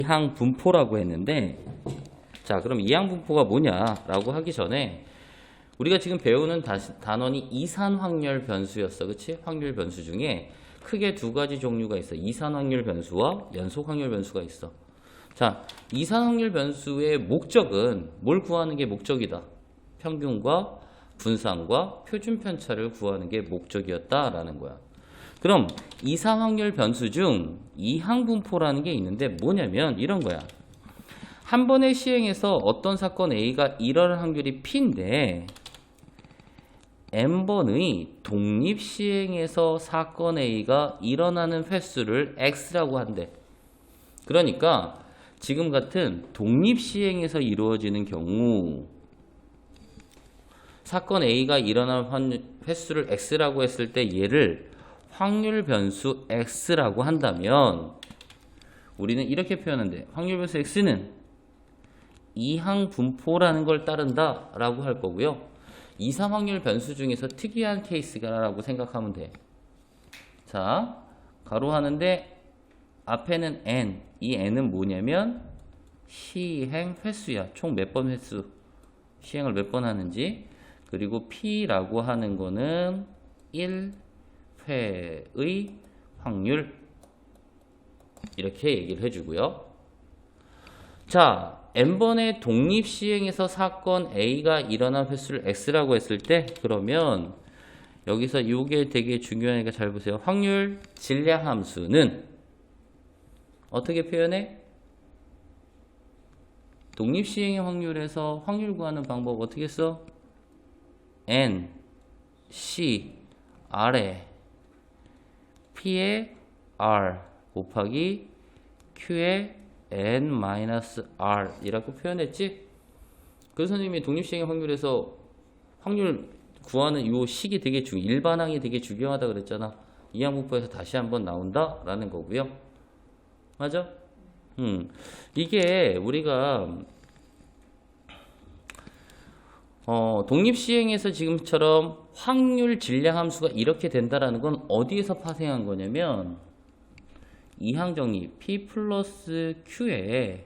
이항 분포라고 했는데, 자, 그럼 이항 분포가 뭐냐라고 하기 전에 우리가 지금 배우는 단원이 이산 확률 변수였어. 그치? 확률 변수 중에 크게 두 가지 종류가 있어. 이산 확률 변수와 연속 확률 변수가 있어. 자, 이산 확률 변수의 목적은 뭘 구하는 게 목적이다. 평균과 분산과 표준 편차를 구하는 게 목적이었다라는 거야. 그럼 이산 확률 변수 중 이항 분포라는 게 있는데 뭐냐면 이런 거야. 한 번의 시행에서 어떤 사건 A가 일어날 확률이 P인데 n번의 독립 시행에서 사건 A가 일어나는 횟수를 X라고 한대. 그러니까 지금 같은 독립 시행에서 이루어지는 경우 사건 A가 일어날 횟수를 X라고 했을 때 얘를 확률 변수 X라고 한다면 우리는 이렇게 표현한대. 확률 변수 X는 이항 분포라는 걸 따른다 라고 할 거고요. 이산 확률 변수 중에서 특이한 케이스라고 생각하면 돼. 자, 가로하는데 앞에는 n, 이 n은 뭐냐면 시행 횟수야. 총 몇 번 횟수, 시행을 몇 번 하는지. 그리고 p라고 하는 거는 1회의 확률, 이렇게 얘기를 해주고요. 자, n번의 독립 시행에서 사건 A가 일어난 횟수를 X라고 했을 때 그러면 여기서 이게 되게 중요하니까 잘 보세요. 확률 질량 함수는 어떻게 표현해? 독립 시행의 확률에서 확률 구하는 방법 어떻게 써? N, C, R에 P에 R 곱하기 Q에 N-R 이라고 표현했지? 그 선생님이 독립시행의 확률에서 확률 구하는 이 식이 되게 일반항이 되게 중요하다 그랬잖아. 이항분포에서 다시 한번 나온다 라는 거고요. 맞아? 이게 우리가 독립시행에서 지금처럼 확률 질량 함수가 이렇게 된다라는 건 어디에서 파생한 거냐면 이항 정리 P 플러스 Q에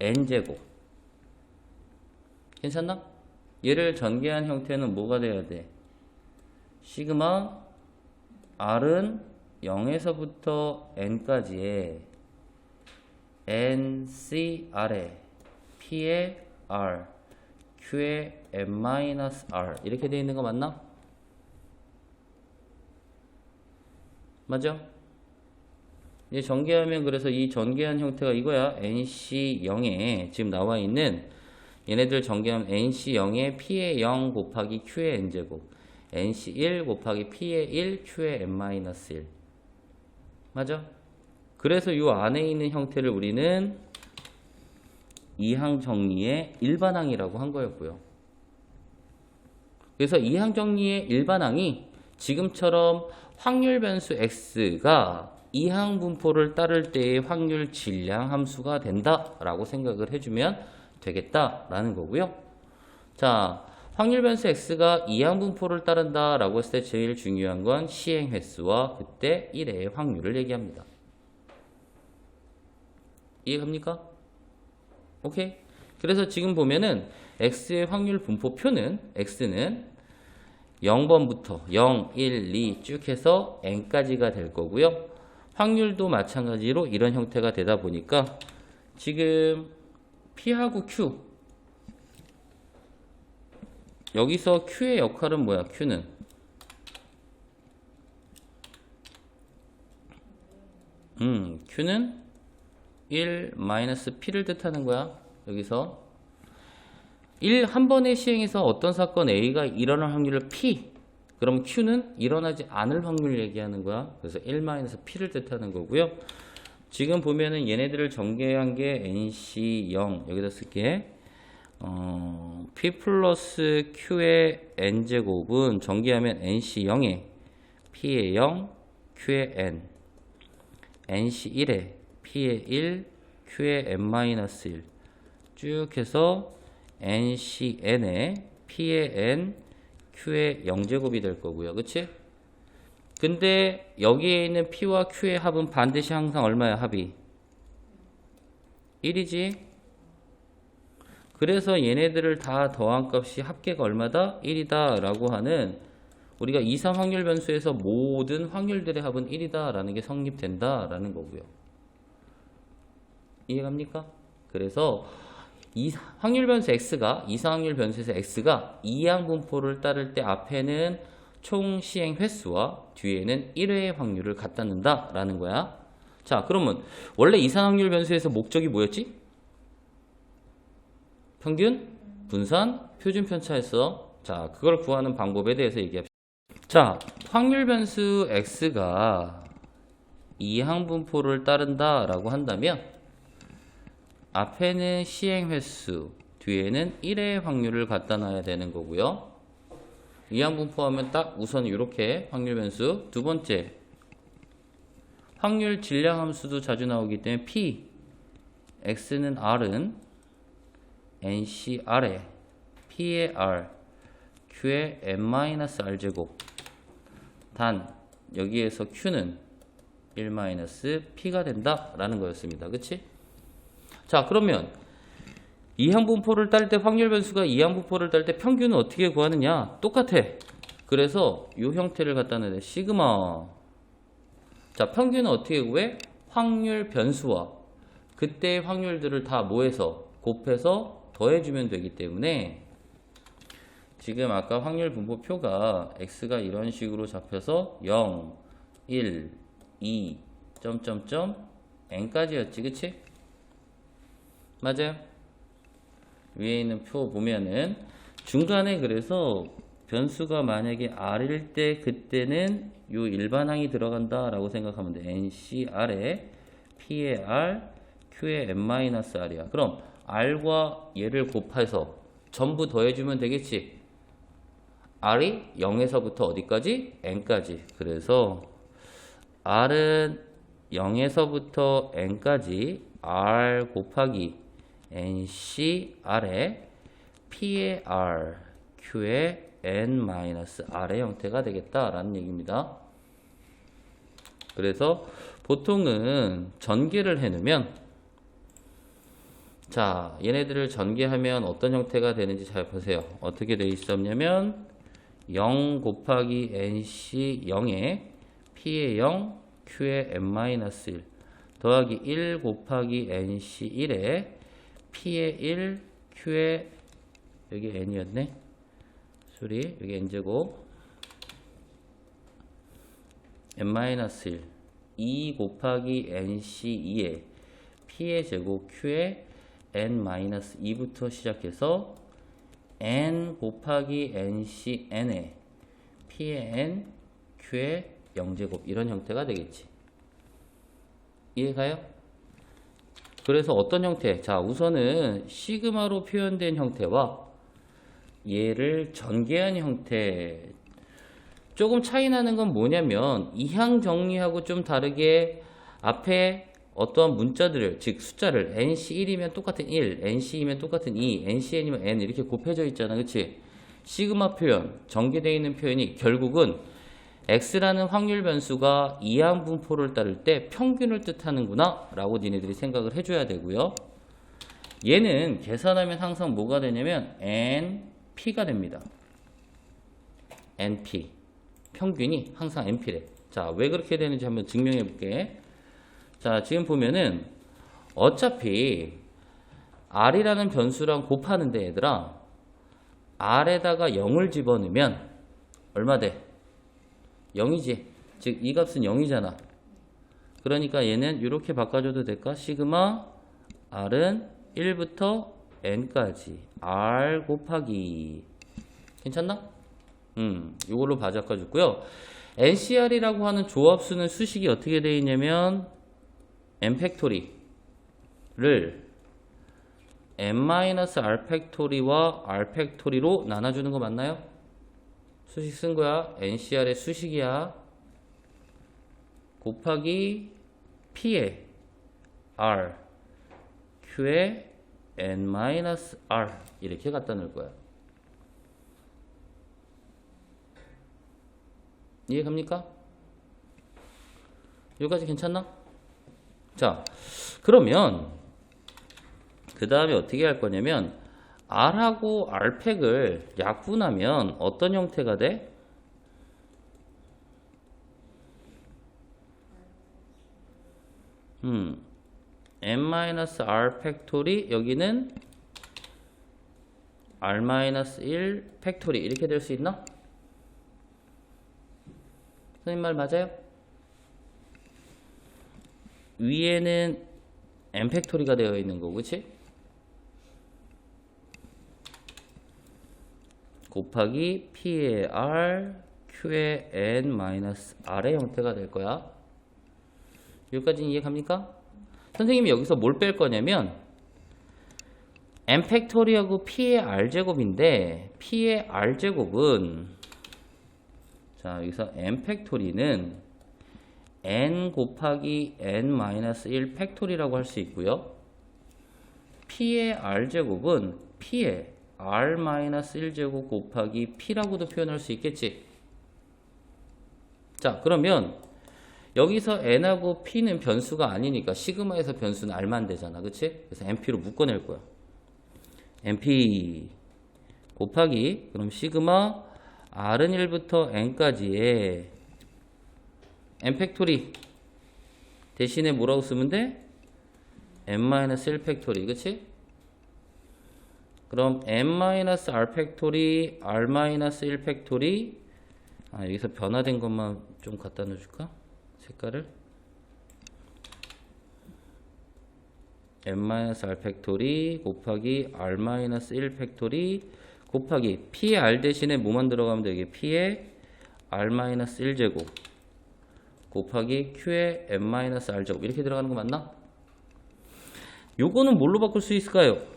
N제곱. 괜찮나? 얘를 전개한 형태는 뭐가 돼야 돼? 시그마 R은 0에서부터 N까지의 NCR에 P에 R, Q에 N-R 이렇게 되어 있는 거 맞나? 맞아? 이제 전개하면 그래서 이 전개한 형태가 이거야. NC0에 지금 나와 있는 얘네들 전개하면 NC0에 P의 0 곱하기 Q의 N제곱, NC1 곱하기 P의 1 Q의 N-1 맞아? 그래서 이 안에 있는 형태를 우리는 이항 정리의 일반항이라고 한 거였고요. 그래서 이항 정리의 일반항이 지금처럼 확률 변수 X가 이항 분포를 따를 때의 확률 질량 함수가 된다라고 생각을 해주면 되겠다라는 거고요. 자, 확률 변수 X가 이항 분포를 따른다라고 했을 때 제일 중요한 건 시행 횟수와 그때 1의 확률을 얘기합니다. 이해갑니까? 오케이? 그래서 지금 보면은 X의 확률 분포표는 X는 0번부터 0, 1, 2 쭉 해서 N까지가 될 거고요. 확률도 마찬가지로 이런 형태가 되다 보니까 지금 P하고 Q 여기서 Q의 역할은 뭐야? Q는 Q는 1-P를 뜻하는 거야. 여기서 한 번의 시행에서 어떤 사건 A가 일어날 확률을 P, 그럼 Q는 일어나지 않을 확률을 얘기하는 거야. 그래서 1-P를 뜻하는 거고요. 지금 보면은 얘네들을 전개한 게 NC0 여기다 쓸게. P 플러스 Q의 N제곱은 전개하면 NC0에 P의 0, Q의 N, NC1에 P의 1, Q의 N-1 쭉 해서 NCN에 P의 N, Q의 0제곱이 될 거고요. 그치? 근데 여기에 있는 P와 Q의 합은 반드시 항상 얼마야? 합이 1이지. 그래서 얘네들을 다 더한 값이 합계가 얼마다? 1이다 라고 하는 우리가 이상 확률 변수에서 모든 확률들의 합은 1이다 라는 게 성립된다 라는 거고요. 이해갑니까? 그래서 확률 변수 x가 이상 확률 변수에서 x가 이항 분포를 따를 때 앞에는 총 시행 횟수와 뒤에는 1회의 확률을 갖다 넣는다 라는 거야. 자, 그러면 원래 이상 확률 변수에서 목적이 뭐였지? 평균, 분산, 표준 편차였어. 자, 그걸 구하는 방법에 대해서 얘기합시다. 자, 확률 변수 x가 이항 분포를 따른다 라고 한다면 앞에는 시행 횟수, 뒤에는 1의 확률을 갖다 놔야 되는 거고요. 이항 분포하면 딱 우선 이렇게 확률 변수. 두 번째, 확률 질량 함수도 자주 나오기 때문에 P, X는 R은 NCR에 P의 R, Q의 N-R 제곱. 단, 여기에서 Q는 1-P가 된다 라는 거였습니다. 그치? 자, 그러면 이항 분포를 딸 때 확률 변수가 이항 분포를 딸 때 평균은 어떻게 구하느냐? 똑같아. 그래서 이 형태를 갖다 내야 돼. 시그마. 자, 평균은 어떻게 구해? 확률 변수와 그때의 확률들을 다 모여서 곱해서 더해주면 되기 때문에 지금 아까 확률 분포표가 x가 이런 식으로 잡혀서 0, 1, 2, n까지였지, 그치? 맞아요? 위에 있는 표 보면은 중간에 그래서 변수가 만약에 r일 때 그때는 요 일반항이 들어간다 라고 생각하면 돼. NCR에 P의 R, Q의 N-R이야. 그럼 R과 얘를 곱해서 전부 더해주면 되겠지. R이 0에서부터 어디까지? N까지. 그래서 R은 0에서부터 N까지 R 곱하기 NCR에 P의 R, Q의 N-R의 형태가 되겠다라는 얘기입니다. 그래서 보통은 전개를 해놓으면, 자, 얘네들을 전개하면 어떤 형태가 되는지 잘 보세요. 어떻게 되어 있었냐면 0 곱하기 NC 0에 P의 0, Q의 N-1 더하기 1 곱하기 NC 1에 P의 1, Q의 여기 N이었네. 소리, 여기 N제곱 N-1 2 곱하기 NC2에 P의 제곱 Q의 N-2부터 시작해서 N 곱하기 NCN에 P의 N, Q의 0제곱 이런 형태가 되겠지. 이해가요? 그래서 어떤 형태? 자, 우선은 시그마로 표현된 형태와 얘를 전개한 형태 조금 차이 나는 건 뭐냐면 이항 정리하고 좀 다르게 앞에 어떠한 문자들을 즉 숫자를 NC1이면 똑같은 1, NC2면 똑같은 2, NCN이면 N 이렇게 곱해져 있잖아. 그치? 시그마 표현, 전개되어 있는 표현이 결국은 X라는 확률 변수가 이항 분포를 따를 때 평균을 뜻하는구나 라고 니네들이 생각을 해줘야 되고요. 얘는 계산하면 항상 뭐가 되냐면 NP가 됩니다. NP 평균이 항상 NP래. 자, 왜 그렇게 되는지 한번 증명해 볼게. 자, 지금 보면은 어차피 R이라는 변수랑 곱하는데 얘들아 R에다가 0을 집어넣으면 얼마 돼? 0이지. 즉 이 값은 0이잖아. 그러니까 얘는 이렇게 바꿔줘도 될까? 시그마 R은 1부터 N까지 R 곱하기 괜찮나? 이걸로 바꿔줬고요. NCR이라고 하는 조합수는 수식이 어떻게 되어 있냐면 n 팩토리를 n-r 팩토리와 r 팩토리로 나눠주는 거 맞나요? 수식 쓴 거야. NCR의 수식이야. 곱하기 P의 R, Q의 n-r 이렇게 갖다 놓을 거야. 이해갑니까? 여기까지 괜찮나? 자, 그러면 그 다음에 어떻게 할 거냐면 R하고 R팩을 약분하면 어떤 형태가 돼? n-r 팩토리, 여기는 r-1 팩토리 이렇게 될 수 있나? 선생님 말 맞아요? 위에는 n 팩토리가 되어 있는 거고, 그치? 곱하기 p의 r, q의 n-r의 형태가 될 거야. 여기까지는 이해갑니까? 선생님이 여기서 뭘 뺄 거냐면 n 팩토리하고 p의 r제곱인데 p의 r제곱은 자 여기서 n 팩토리는 n 곱하기 n-1 팩토리라고 할 수 있고요. p의 r제곱은 p의 r-1제곱 곱하기 p라고도 표현할 수 있겠지. 자 그러면 여기서 n하고 p는 변수가 아니니까 시그마에서 변수는 r만 되잖아. 그치? 그래서 np로 묶어낼 거야. np 곱하기 그럼 시그마 r은 1부터 n까지의 n 팩토리 대신에 뭐라고 쓰면 돼? n-1 팩토리. 그치? 그럼 n-r 팩토리 r-1 팩토리 여기서 변화된 것만 좀 갖다 놓을까? 색깔을 n-r 팩토리 곱하기 r-1 팩토리 곱하기 p의 r 대신에 뭐만 들어가면 되게 p의 r-1제곱 곱하기 q의 n-r제곱 이렇게 들어가는 거 맞나? 요거는 뭘로 바꿀 수 있을까요?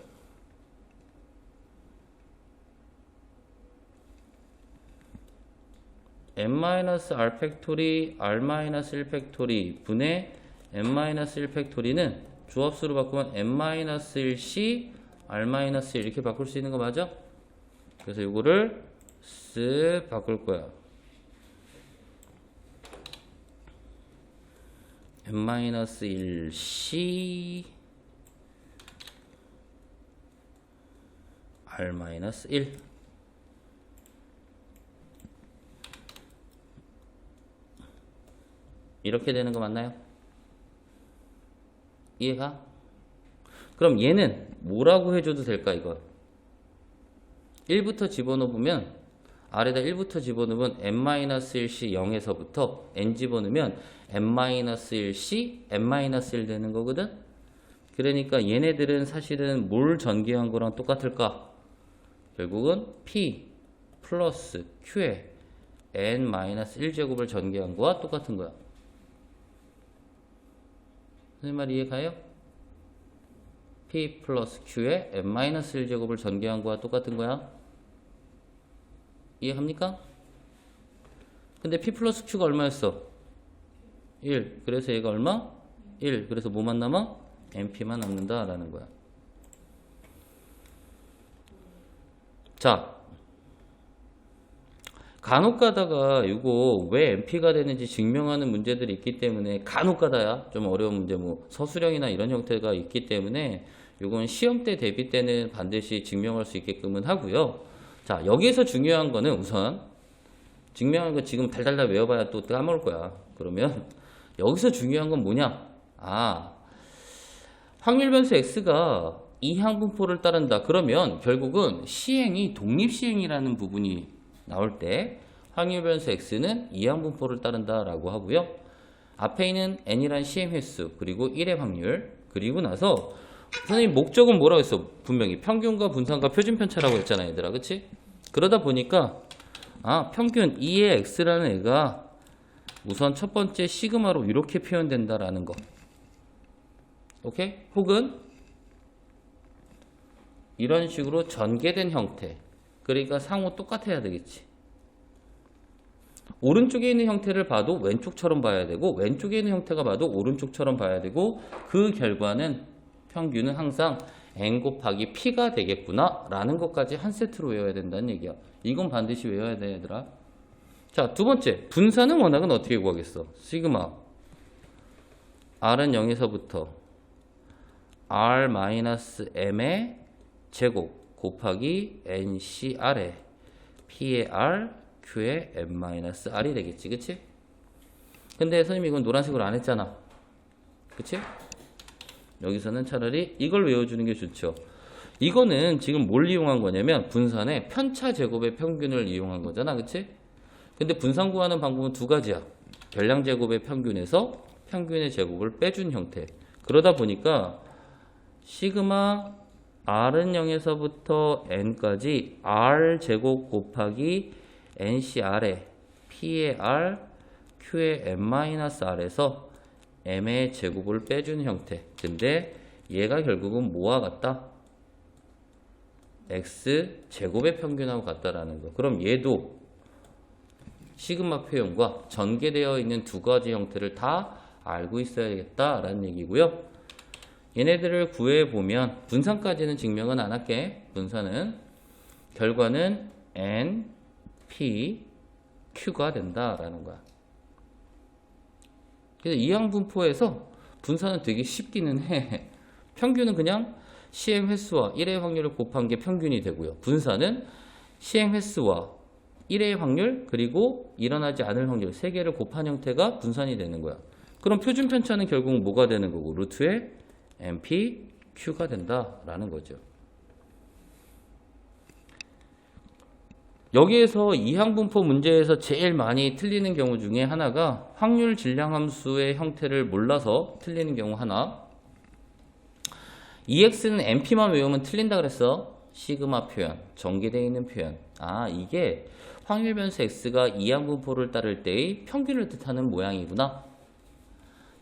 n-r 팩토리 r-1 팩토리 분의 n-1 팩토리는 조합수로 바꾸면 n-1c r-1 이렇게 바꿀 수 있는 거 맞아? 그래서 이거를 쓱 바꿀 거야. n-1c r-1 이렇게 되는 거 맞나요? 이해가? 그럼 얘는 뭐라고 해줘도 될까 이거? 1부터 집어넣으면 아래다 1부터 집어넣으면 n-1c 0에서부터 n 집어넣으면 n-1c n-1 되는 거거든? 그러니까 얘네들은 사실은 뭘 전개한 거랑 똑같을까? 결국은 p 플러스 q의 n-1제곱을 전개한 거와 똑같은 거야. 선생님 말 이해가요? p 플러스 q의 n-1제곱을 전개한 거와 똑같은 거야. 이해합니까? 근데 p 플러스 q가 얼마였어? 1. 그래서 얘가 얼마? 1. 그래서 뭐만 남아? np만 남는다 라는 거야. 자, 간혹 가다가 이거 왜 np가 되는지 증명하는 문제들이 있기 때문에 간혹 가다야 좀 어려운 문제 뭐 서술형이나 이런 형태가 있기 때문에 이건 시험 때 대비 때는 반드시 증명할 수 있게끔은 하고요. 자, 여기에서 중요한 거는 우선 증명한 거 지금 달달달 외워봐야 또 까먹을 거야. 그러면 여기서 중요한 건 뭐냐? 확률 변수 x가 이항분포를 따른다. 그러면 결국은 시행이 독립시행이라는 부분이 나올 때 확률 변수 x는 이항분포를 따른다 라고 하고요. 앞에 있는 n이란 시행 횟수 그리고 1의 확률 그리고 나서 선생님 목적은 뭐라고 했어? 분명히 평균과 분산과 표준편차라고 했잖아 얘들아. 그치? 그러다 보니까 평균 2의 x라는 애가 우선 첫 번째 시그마로 이렇게 표현된다라는 거. 오케이? 혹은 이런 식으로 전개된 형태. 그러니까 상호 똑같아야 되겠지. 오른쪽에 있는 형태를 봐도 왼쪽처럼 봐야 되고 왼쪽에 있는 형태가 봐도 오른쪽처럼 봐야 되고 그 결과는 평균은 항상 n 곱하기 p가 되겠구나 라는 것까지 한 세트로 외워야 된다는 얘기야. 이건 반드시 외워야 돼 얘들아. 자, 두 번째 분산은 워낙은 어떻게 구하겠어? 시그마 r은 0에서부터 R-M의 제곱 곱하기 NCR의 P의 R, Q의 M-R이 되겠지. 그치? 근데 선생님 이건 노란색으로 안 했잖아. 그치? 여기서는 차라리 이걸 외워주는 게 좋죠. 이거는 지금 뭘 이용한 거냐면 분산의 편차 제곱의 평균을 이용한 거잖아. 그치? 근데 분산 구하는 방법은 두 가지야. 별량 제곱의 평균에서 평균의 제곱을 빼준 형태. 그러다 보니까 시그마 R은 0에서부터 N까지 R 제곱 곱하기 NCR의 P의 R, Q의 M-R에서 M의 제곱을 빼준 형태. 근데 얘가 결국은 뭐와 같다? X 제곱의 평균하고 같다라는 거. 그럼 얘도 시그마 표현과 전개되어 있는 두 가지 형태를 다 알고 있어야겠다라는 얘기고요. 얘네들을 구해보면 분산까지는 증명은 안 할게. 분산은 결과는 N, P, Q가 된다라는 거야. 그래서 이항분포에서 분산은 되게 쉽기는 해. 평균은 그냥 시행 횟수와 1의 확률을 곱한 게 평균이 되고요. 분산은 시행 횟수와 1의 확률 그리고 일어나지 않을 확률 3개를 곱한 형태가 분산이 되는 거야. 그럼 표준 편차는 결국 뭐가 되는 거고 루트의 NP, Q가 된다라는 거죠. 여기에서 이항분포 문제에서 제일 많이 틀리는 경우 중에 하나가 확률 질량함수의 형태를 몰라서 틀리는 경우 하나. EX는 NP만 외우면 틀린다 그랬어. 시그마 표현, 전개되어 있는 표현. 아, 이게 확률 변수 X가 이항분포를 따를 때의 평균을 뜻하는 모양이구나.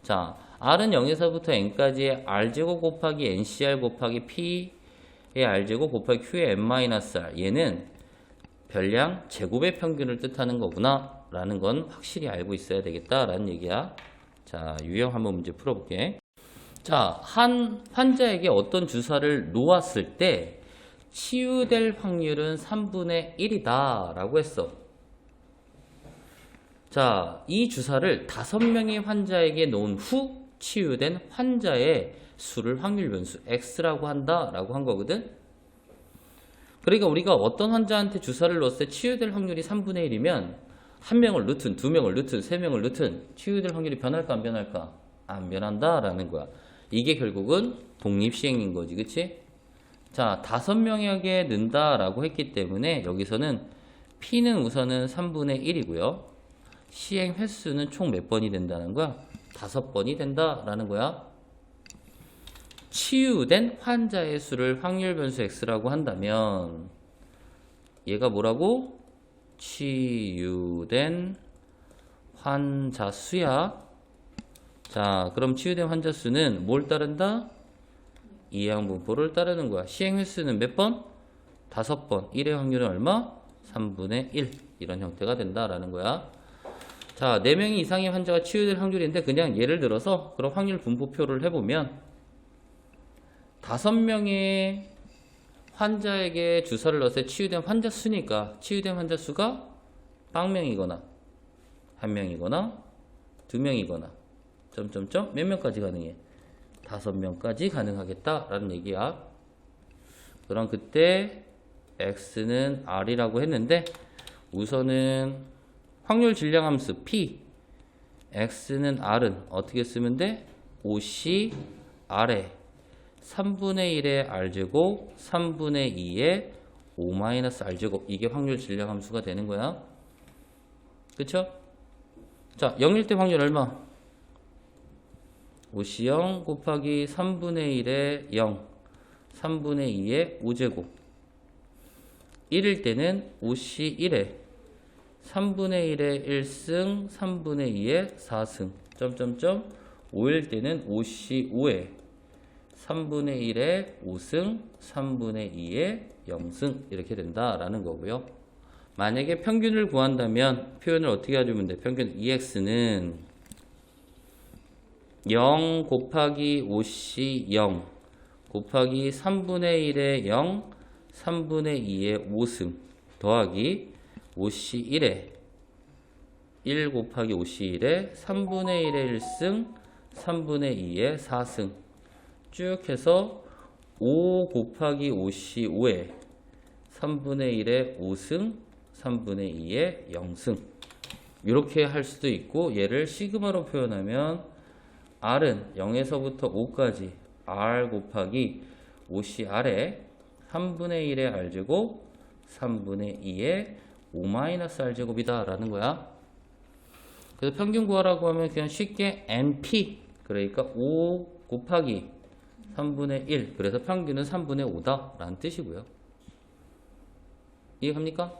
자, R은 0에서부터 N까지의 R제곱 곱하기 NCR 곱하기 P의 R제곱 곱하기 Q의 M-R. 얘는 별량 제곱의 평균을 뜻하는 거구나 라는 건 확실히 알고 있어야 되겠다 라는 얘기야. 자, 유형 한번 문제 풀어볼게. 자, 한 환자에게 어떤 주사를 놓았을 때 치유될 확률은 3분의 1이다 라고 했어. 자, 이 주사를 5명의 환자에게 놓은 후 치유된 환자의 수를 확률 변수 X라고 한다 라고 한 거거든. 그러니까 우리가 어떤 환자한테 주사를 넣었을 때 치유될 확률이 3분의 1이면 한 명을 넣든 두 명을 넣든 세 명을 넣든 치유될 확률이 변할까 안 변할까? 안 변한다 라는 거야. 이게 결국은 독립시행인 거지. 그치? 자, 5명에게 넣는다 라고 했기 때문에 여기서는 P는 우선은 3분의 1이고요. 시행 횟수는 총 몇 번이 된다는 거야? 5번이 된다라는 거야. 치유된 환자의 수를 확률 변수 X라고 한다면 얘가 뭐라고? 치유된 환자 수야. 자, 그럼 치유된 환자 수는 뭘 따른다? 이항분포를 따르는 거야. 시행 횟수는 몇 번? 5번. 1의 확률은 얼마? 3분의 1. 이런 형태가 된다라는 거야. 자, 4명이 이상의 환자가 치유될 확률인데 그냥 예를 들어서 그럼 확률 분포표를 해보면 5명의 환자에게 주사를 넣었을 때 치유된 환자 수니까 치유된 환자 수가 0명이거나 1명이거나 2명이거나 점점점 몇 명까지 가능해? 5명까지 가능하겠다라는 얘기야. 그럼 그때 X는 R이라고 했는데 우선은 확률 질량함수 P X는 R은 어떻게 쓰면 돼? OC R에 3분의 1의 R제곱 3분의 2의 O-R제곱 이게 확률 질량함수가 되는 거야. 그쵸? 자, 0일 때 확률 얼마? OC0 곱하기 3분의 1의 0 3분의 2의 5제곱 1일 때는 OC1에 3분의 1의 1승 3분의 2의 4승 점점점 5일 때는 OC5에 3분의 1의 5승 3분의 2의 0승 이렇게 된다라는 거고요. 만약에 평균을 구한다면 표현을 어떻게 해주면 돼? 평균 EX는 0 곱하기 OC 0 곱하기 3분의 1의 0 3분의 2의 5승 더하기 OC 1에 1 곱하기 OC 1에 3분의 1의 1승 3분의 2의 4승 쭉 해서 5 곱하기 5C 5에 3분의 1의 5승, 3분의 2의 0승. 이렇게 할 수도 있고, 얘를 시그마로 표현하면 R은 0에서부터 5까지 R 곱하기 5CR에 3분의 1의 R제곱, 3분의 2의 5-R제곱이다 라는 거야. 그래서 평균 구하라고 하면 그냥 쉽게 NP, 그러니까 5 곱하기 3분의 1, 그래서 평균은 3분의 5다 라는 뜻이고요. 이해갑니까?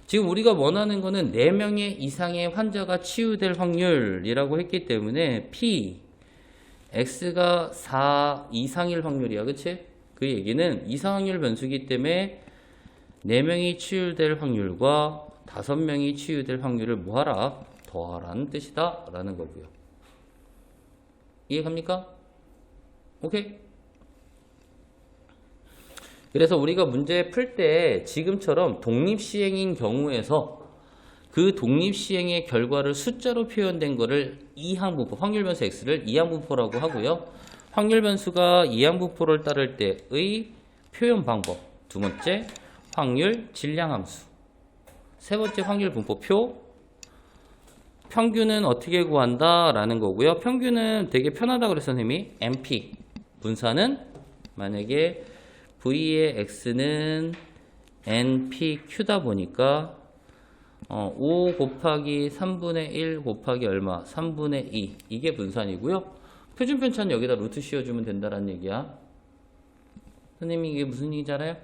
지금 우리가 원하는 거는 4명의 이상의 환자가 치유될 확률이라고 했기 때문에 P, X가 4 이상일 확률이야. 그치? 그 얘기는 이상 확률 변수이기 때문에 4명이 치유될 확률과 5명이 치유될 확률을 뭐하라? 더하라는 뜻이다 라는 거고요. 이해갑니까? 오케이? 그래서 우리가 문제 풀 때 지금처럼 독립시행인 경우에서 그 독립시행의 결과를 숫자로 표현된 거를 이항분포, 확률변수 X를 이항분포라고 하고요. 확률변수가 이항분포를 따를 때의 표현 방법. 두 번째, 확률 질량함수. 세 번째, 확률분포표. 평균은 어떻게 구한다? 라는 거고요. 평균은 되게 편하다고 그랬어, 선생님이. MP. 분산은 만약에 V의 X는 NPQ다 보니까 5 곱하기 3분의 1 곱하기 얼마? 3분의 2. 이게 분산이고요. 표준 편차는 여기다 루트 씌워주면 된다라는 얘기야. 선생님이 이게 무슨 얘기인지 알아요?